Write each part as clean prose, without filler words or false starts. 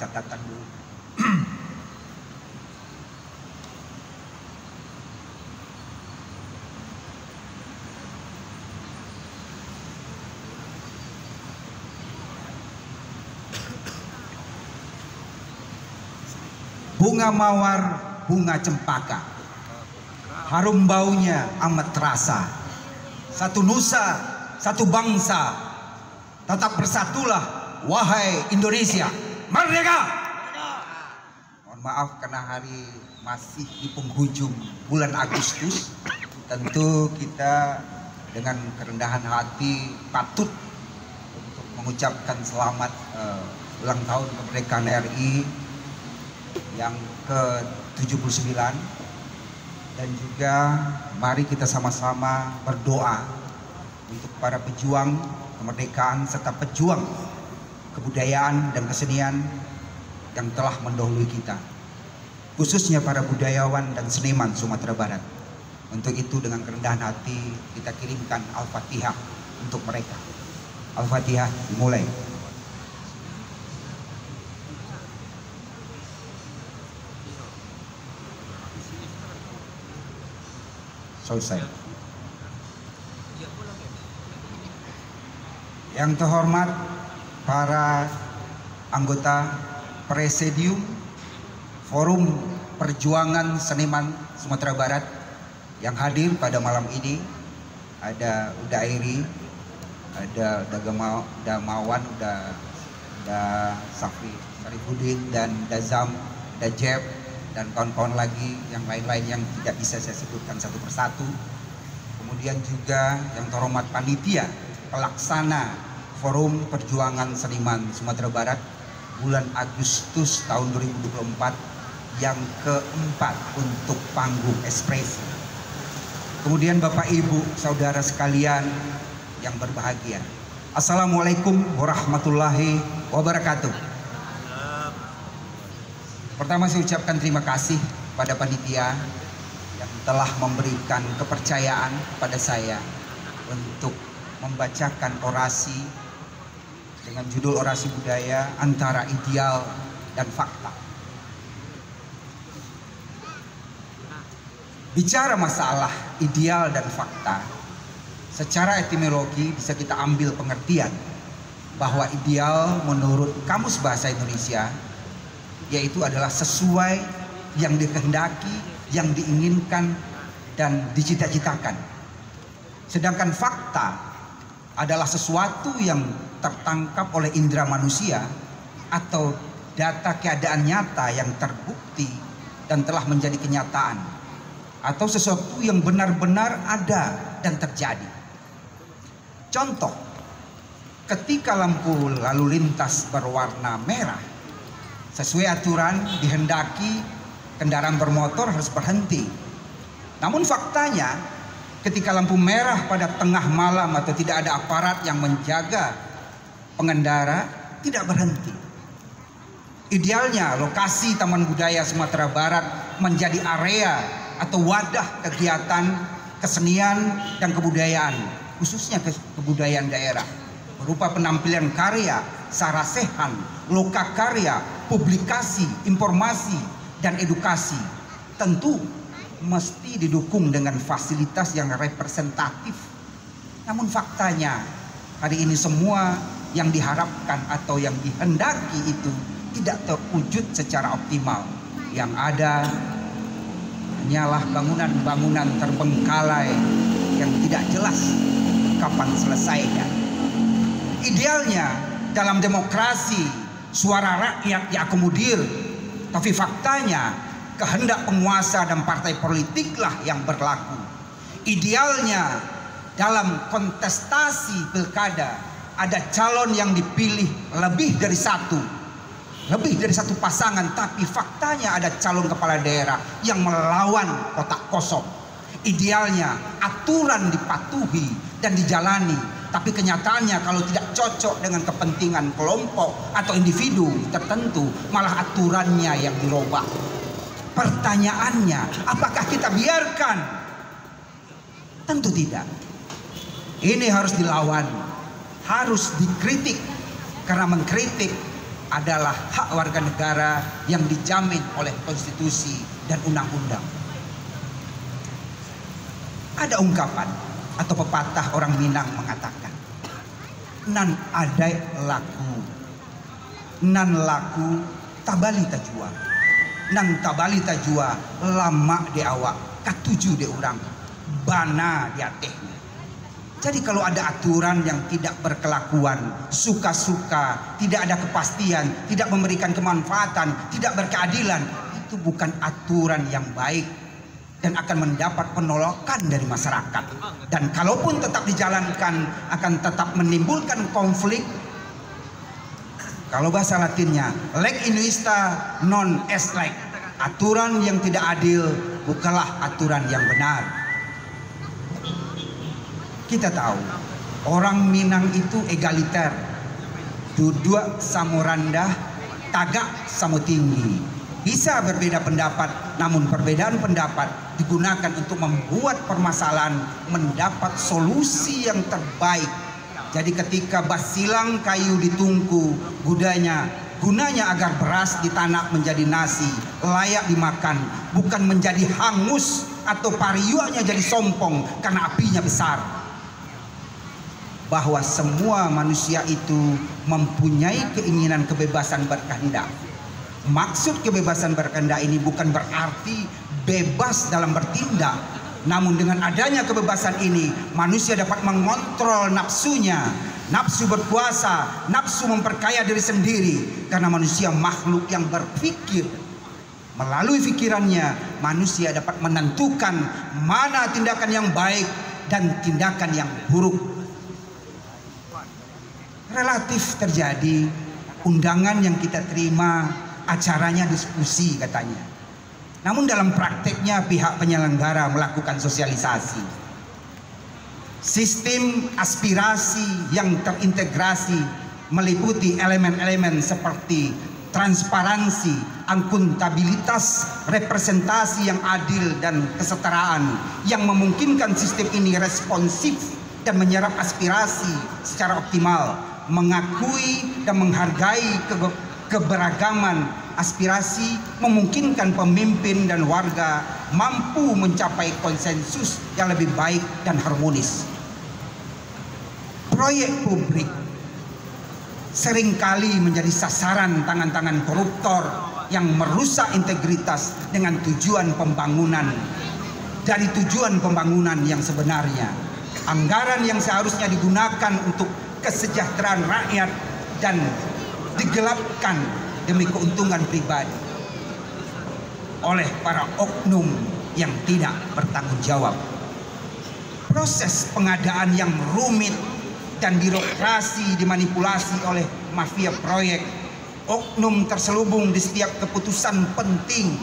catatan dulu. Bunga mawar, bunga cempaka, harum baunya amat terasa. Satu nusa, satu bangsa, tetap bersatulah wahai Indonesia, merdeka! Mohon maaf karena hari masih di penghujung bulan Agustus. Tentu kita dengan kerendahan hati patut untuk mengucapkan selamat ulang tahun kemerdekaan RI yang ke-79, dan juga mari kita sama-sama berdoa untuk para pejuang kemerdekaan serta pejuang kebudayaan dan kesenian yang telah mendahului kita, khususnya para budayawan dan seniman Sumatera Barat. Untuk itu dengan kerendahan hati kita kirimkan Al-Fatihah untuk mereka. Al-Fatihah dimulai. Selesai. Yang terhormat para anggota Presidium Forum Perjuangan Seniman Sumatera Barat yang hadir pada malam ini, ada Uda Airi, ada Damawan, udah Safi Sarifudin, dan Dazam, Dajeb, dan kawan-kawan lagi yang lain-lain yang tidak bisa saya sebutkan satu persatu. Kemudian juga yang terhormat panitia pelaksana Forum Perjuangan Seniman Sumatera Barat bulan Agustus tahun 2024 yang keempat untuk panggung ekspresi. Kemudian Bapak Ibu Saudara sekalian yang berbahagia, Assalamualaikum warahmatullahi wabarakatuh. Pertama saya ucapkan terima kasih pada panitia yang telah memberikan kepercayaan pada saya untuk membacakan orasi dengan judul Orasi Budaya Antara Ideal dan Fakta. Bicara masalah ideal dan fakta, secara etimologi bisa kita ambil pengertian bahwa ideal menurut Kamus Bahasa Indonesia yaitu adalah sesuai yang dikehendaki, yang diinginkan, dan dicita-citakan. Sedangkan fakta adalah sesuatu yang tertangkap oleh indera manusia atau data keadaan nyata yang terbukti dan telah menjadi kenyataan, atau sesuatu yang benar-benar ada dan terjadi. Contoh, ketika lampu lalu lintas berwarna merah, sesuai aturan dihendaki kendaraan bermotor harus berhenti. Namun faktanya ketika lampu merah pada tengah malam atau tidak ada aparat yang menjaga pengendara, tidak berhenti. Idealnya lokasi Taman Budaya Sumatera Barat menjadi area atau wadah kegiatan kesenian dan kebudayaan, khususnya kebudayaan daerah, berupa penampilan karya, sarasehan, lokakarya, publikasi, informasi, dan edukasi. Tentu mesti didukung dengan fasilitas yang representatif. Namun faktanya hari ini semua yang diharapkan atau yang dihendaki itu tidak terwujud secara optimal. Yang ada hanyalah bangunan-bangunan terbengkalai yang tidak jelas kapan selesainya. Idealnya dalam demokrasi suara rakyat diakomodir, tapi faktanya kehendak penguasa dan partai politiklah yang berlaku. Idealnya dalam kontestasi pilkada ada calon yang dipilih lebih dari satu pasangan, tapi faktanya ada calon kepala daerah yang melawan kotak kosong. Idealnya aturan dipatuhi dan dijalani, tapi kenyataannya kalau tidak cocok dengan kepentingan kelompok atau individu tertentu, malah aturannya yang dirubah. Pertanyaannya, apakah kita biarkan? Tentu tidak. Ini harus dilawan, harus dikritik, karena mengkritik adalah hak warga negara yang dijamin oleh konstitusi dan undang-undang. Ada ungkapan atau pepatah orang Minang mengatakan, nan adai laku, nan laku tabali tajua, nan tabali tajua lama di awak, katuju di orang, bana di atehnya. Jadi kalau ada aturan yang tidak berkelakuan, suka-suka, tidak ada kepastian, tidak memberikan kemanfaatan, tidak berkeadilan, itu bukan aturan yang baik dan akan mendapat penolakan dari masyarakat. Dan kalaupun tetap dijalankan akan tetap menimbulkan konflik. Kalau bahasa Latinnya, leg inuista non est leg. Aturan yang tidak adil bukanlah aturan yang benar. Kita tahu orang Minang itu egaliter, duduk samo rendah, tagak samo tinggi. Bisa berbeda pendapat, namun perbedaan pendapat digunakan untuk membuat permasalahan mendapat solusi yang terbaik. Jadi ketika basilang kayu ditungku, gunanya agar beras ditanak menjadi nasi, layak dimakan, bukan menjadi hangus atau pariuannya jadi sompong karena apinya besar. Bahwa semua manusia itu mempunyai keinginan kebebasan berkehendak. Maksud kebebasan berkehendak ini bukan berarti bebas dalam bertindak, namun dengan adanya kebebasan ini manusia dapat mengontrol nafsunya, nafsu berkuasa, nafsu memperkaya diri sendiri, karena manusia makhluk yang berpikir. Melalui pikirannya manusia dapat menentukan mana tindakan yang baik dan tindakan yang buruk. Relatif terjadi undangan yang kita terima, acaranya diskusi katanya. Namun dalam prakteknya pihak penyelenggara melakukan sosialisasi. Sistem aspirasi yang terintegrasi meliputi elemen-elemen seperti transparansi, akuntabilitas, representasi yang adil dan kesetaraan yang memungkinkan sistem ini responsif dan menyerap aspirasi secara optimal, mengakui dan menghargai keberagaman aspirasi, memungkinkan pemimpin dan warga mampu mencapai konsensus yang lebih baik dan harmonis. Proyek publik seringkali menjadi sasaran tangan-tangan koruptor yang merusak integritas dengan tujuan pembangunan. Dari tujuan pembangunan yang sebenarnya, anggaran yang seharusnya digunakan untuk kesejahteraan rakyat dan digelapkan demi keuntungan pribadi oleh para oknum yang tidak bertanggung jawab. Proses pengadaan yang rumit dan birokrasi dimanipulasi oleh mafia proyek. Oknum terselubung di setiap keputusan penting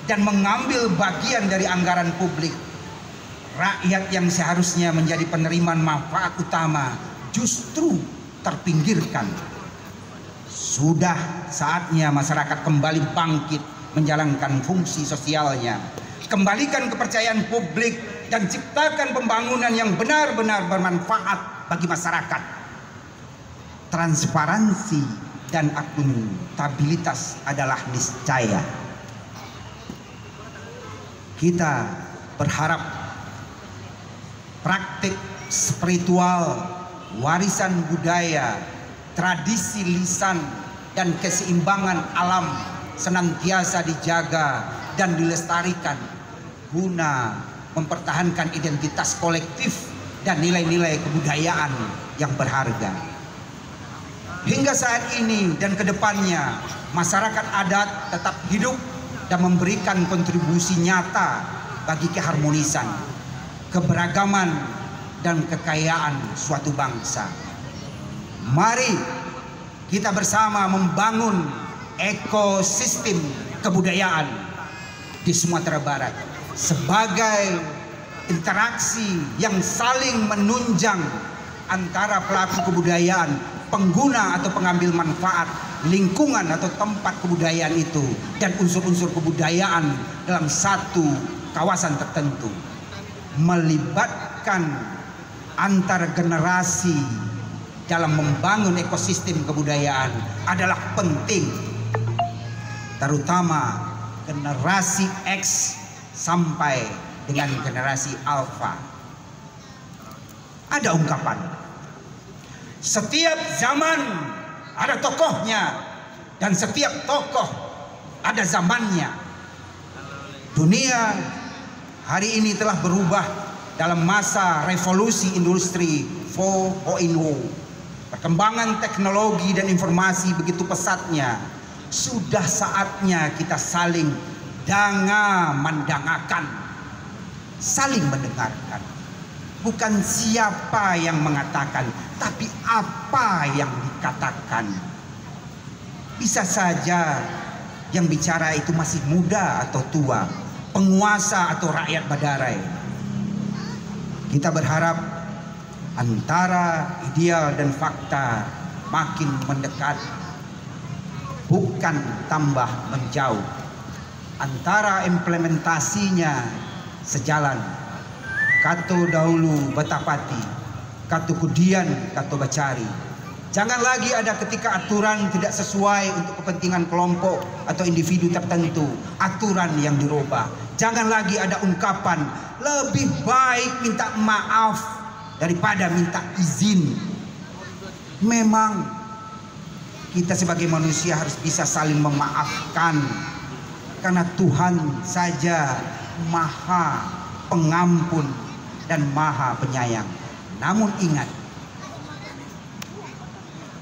dan mengambil bagian dari anggaran publik. Rakyat yang seharusnya menjadi penerima manfaat utama justru terpinggirkan. Sudah saatnya masyarakat kembali bangkit menjalankan fungsi sosialnya. Kembalikan kepercayaan publik dan ciptakan pembangunan yang benar-benar bermanfaat bagi masyarakat. Transparansi dan akuntabilitas adalah niscaya. Kita berharap praktik spiritual, warisan budaya, tradisi lisan dan keseimbangan alam senantiasa dijaga dan dilestarikan guna mempertahankan identitas kolektif dan nilai-nilai kebudayaan yang berharga. Hingga saat ini dan kedepannya masyarakat adat tetap hidup dan memberikan kontribusi nyata bagi keharmonisan, keberagaman dan kekayaan suatu bangsa. Mari kita bersama membangun ekosistem kebudayaan di Sumatera Barat sebagai interaksi yang saling menunjang antara pelaku kebudayaan, pengguna atau pengambil manfaat lingkungan atau tempat kebudayaan itu, dan unsur-unsur kebudayaan dalam satu kawasan tertentu. Melibatkan antar generasi dalam membangun ekosistem kebudayaan adalah penting, terutama generasi X sampai dengan generasi Alpha. Ada ungkapan, setiap zaman ada tokohnya dan setiap tokoh ada zamannya. Dunia hari ini telah berubah dalam masa revolusi industri 4.0. Perkembangan teknologi dan informasi begitu pesatnya. Sudah saatnya kita saling mendangakan, saling mendengarkan. Bukan siapa yang mengatakan, tapi apa yang dikatakan. Bisa saja yang bicara itu masih muda atau tua, penguasa atau rakyat Badarai. Kita berharap antara ideal dan fakta makin mendekat, bukan tambah menjauh. Antara implementasinya sejalan. Kato dahulu Batapati, kato kudian kato bacari. Jangan lagi ada ketika aturan tidak sesuai untuk kepentingan kelompok atau individu tertentu, aturan yang dirubah. Jangan lagi ada ungkapan lebih baik minta maaf daripada minta izin. Memang kita sebagai manusia harus bisa saling memaafkan, karena Tuhan saja Maha Pengampun dan Maha Penyayang. Namun ingat,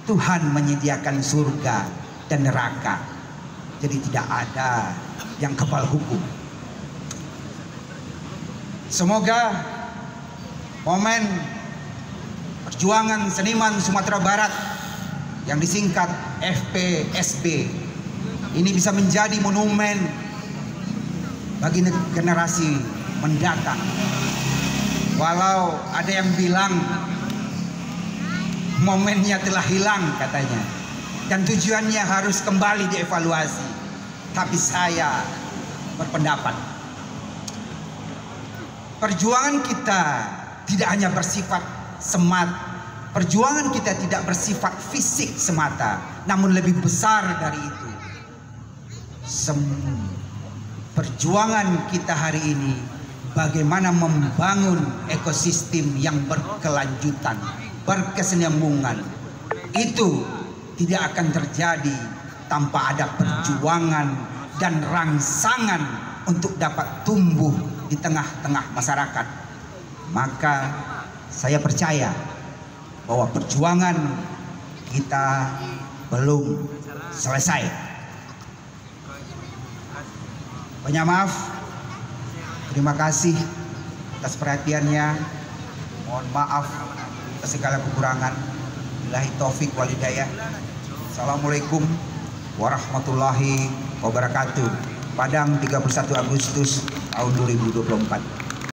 Tuhan menyediakan surga dan neraka, jadi tidak ada yang kebal hukum. Semoga momen perjuangan seniman Sumatera Barat yang disingkat FPSB ini bisa menjadi monumen bagi generasi mendatang. Walau ada yang bilang momennya telah hilang katanya, dan tujuannya harus kembali dievaluasi. Tapi saya berpendapat perjuangan kita tidak hanya bersifat perjuangan kita tidak bersifat fisik semata, namun lebih besar dari itu. Perjuangan kita hari ini bagaimana membangun ekosistem yang berkelanjutan, berkesinambungan. Itu tidak akan terjadi tanpa ada perjuangan dan rangsangan untuk dapat tumbuh di tengah-tengah masyarakat. Maka saya percaya bahwa perjuangan kita belum selesai. Banyak maaf, terima kasih atas perhatiannya. Mohon maaf atas segala kekurangan. Billahi taufik wal hidayah. Assalamualaikum warahmatullahi wabarakatuh. Padang 31 Agustus tahun 2024.